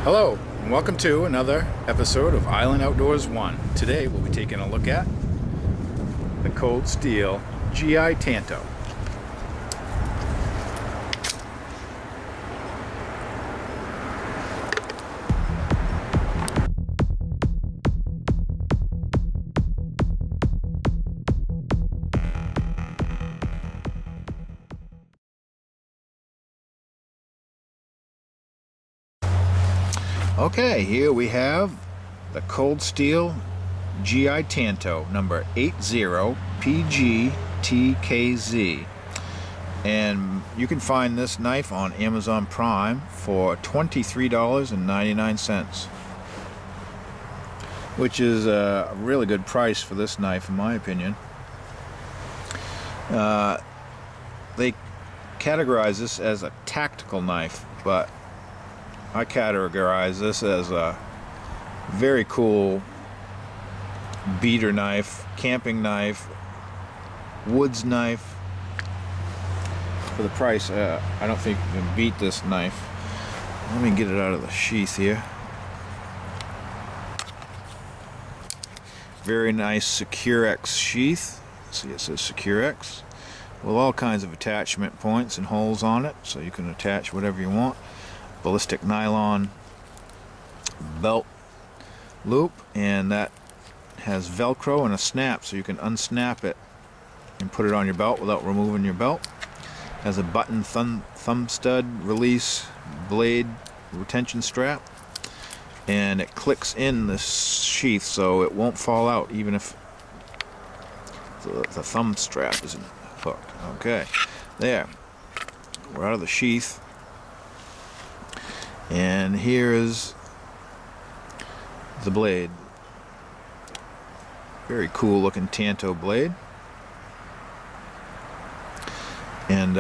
Hello, and welcome to another episode of Island Outdoors 1. Today we'll be taking a look at the Cold Steel G.I. Tanto. Okay, here we have the Cold Steel G.I. Tanto number 80PGTKZ, and you can find this knife on Amazon Prime for $23.99, which is a really good price for this knife in my opinion. They categorize this as a tactical knife, but I categorize this as a very cool beater knife, camping knife, woods knife. For the price, I don't think you can beat this knife. Let me get it out of the sheath here. Very nice Secure-X sheath. See, it says Secure-X with all kinds of attachment points and holes on it, so you can attach whatever you want. Ballistic nylon belt loop, and that has Velcro and a snap, so you can unsnap it and put it on your belt without removing your belt. Has a button thumb stud release blade retention strap, and it clicks in the sheath so it won't fall out even if the thumb strap isn't hooked. Okay, there, we're out of the sheath. And here is the blade. Very cool looking Tanto blade. And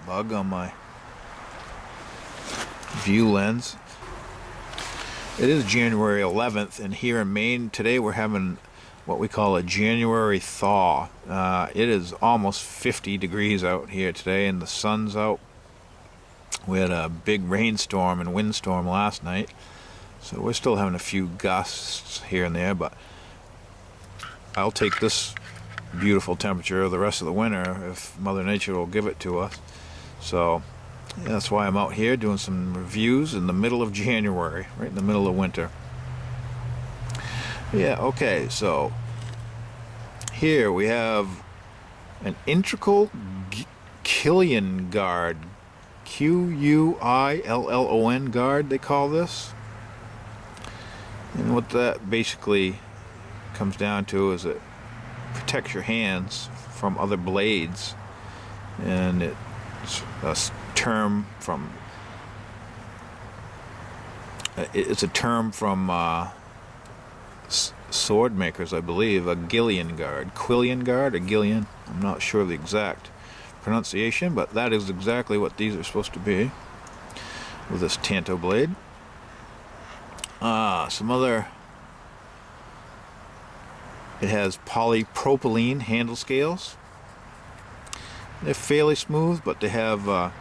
bug on my view lens. It is January 11th, and here in Maine today we're having what we call a January thaw. It is almost 50 degrees out here today, and the sun's out. We had a big rainstorm and windstorm last night, so we're still having a few gusts here and there, but I'll take this beautiful temperature the rest of the winter if Mother Nature will give it to us. So yeah, that's why I'm out here doing some reviews in the middle of January, right in the middle of winter. Yeah, okay, so here we have an integral quillon guard. Quillon guard, they call this. And what that basically comes down to is it protects your hands from other blades, and it's a term from sword makers, I believe. A quillon guard, or gillion, I'm not sure of the exact pronunciation, but that is exactly what these are supposed to be with this Tanto blade. Some other, it has polypropylene handle scales. They're fairly smooth, but they have you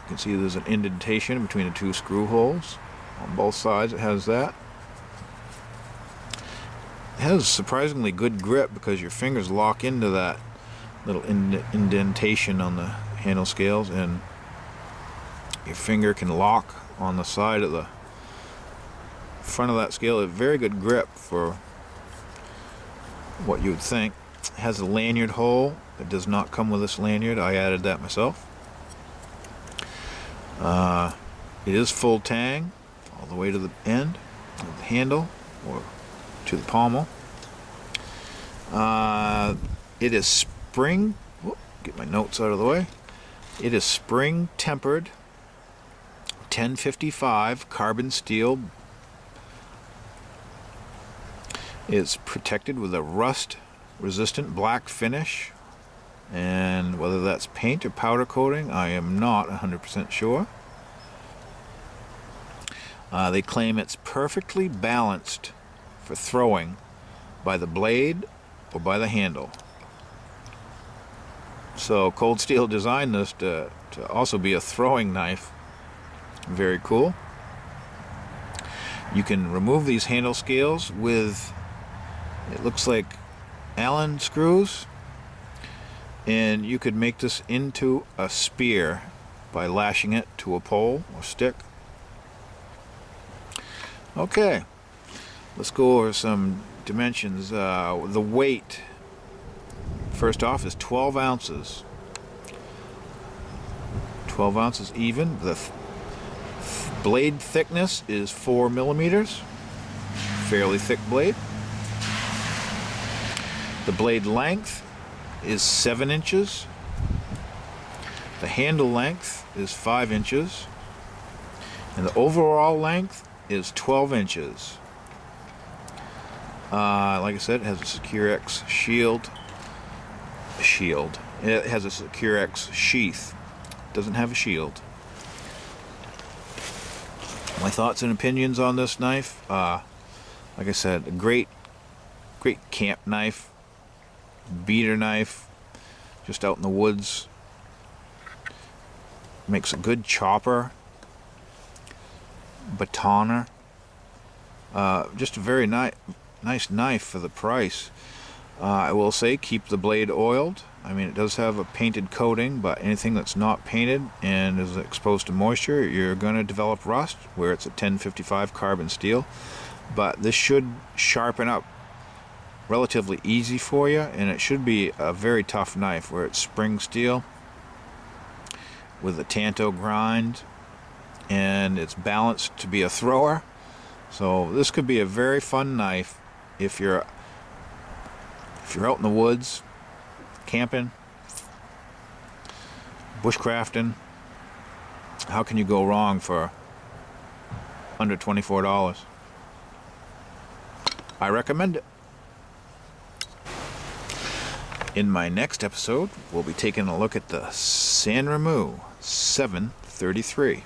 can see there's an indentation between the two screw holes on both sides. It has that. It has surprisingly good grip because your fingers lock into that little indentation on the handle scales, and your finger can lock on the side of the front of that scale. A very good grip for what you would think. It has a lanyard hole. It does not come with this lanyard. I added that myself. It is full tang all the way to the end of the handle, or to the pommel. It is spring, get my notes out of the way. It is spring tempered 1055 carbon steel. It's protected with a rust resistant black finish, and whether that's paint or powder coating, I am not 100% sure. They claim it's perfectly balanced for throwing by the blade or by the handle. So Cold Steel designed this to also be a throwing knife Very cool. You can remove these handle scales with, it looks like Allen screws, and you could make this into a spear by lashing it to a pole or stick. Okay, let's go over some dimensions. The weight, first off, is 12 ounces. 12 ounces even. The blade thickness is 4 millimeters. Fairly thick blade. The blade length is 7 inches. The handle length is 5 inches. And the overall length is 12 inches. Like I said, it has a Secure X shield. It has a Secure X sheath. Doesn't have a shield. My thoughts and opinions on this knife. Like I said, a great camp knife, beater knife, just out in the woods. Makes a good chopper, batoner. Just a very nice knife for the price. I will say, keep the blade oiled. I mean, it does have a painted coating, but anything that's not painted and is exposed to moisture, you're going to develop rust, where it's a 1055 carbon steel. But this should sharpen up relatively easy for you, and it should be a very tough knife, where it's spring steel with a Tanto grind, and it's balanced to be a thrower. So this could be a very fun knife if you're out in the woods, camping, bushcrafting. How can you go wrong for under $24? I recommend it. In my next episode, we'll be taking a look at the San Remo 733.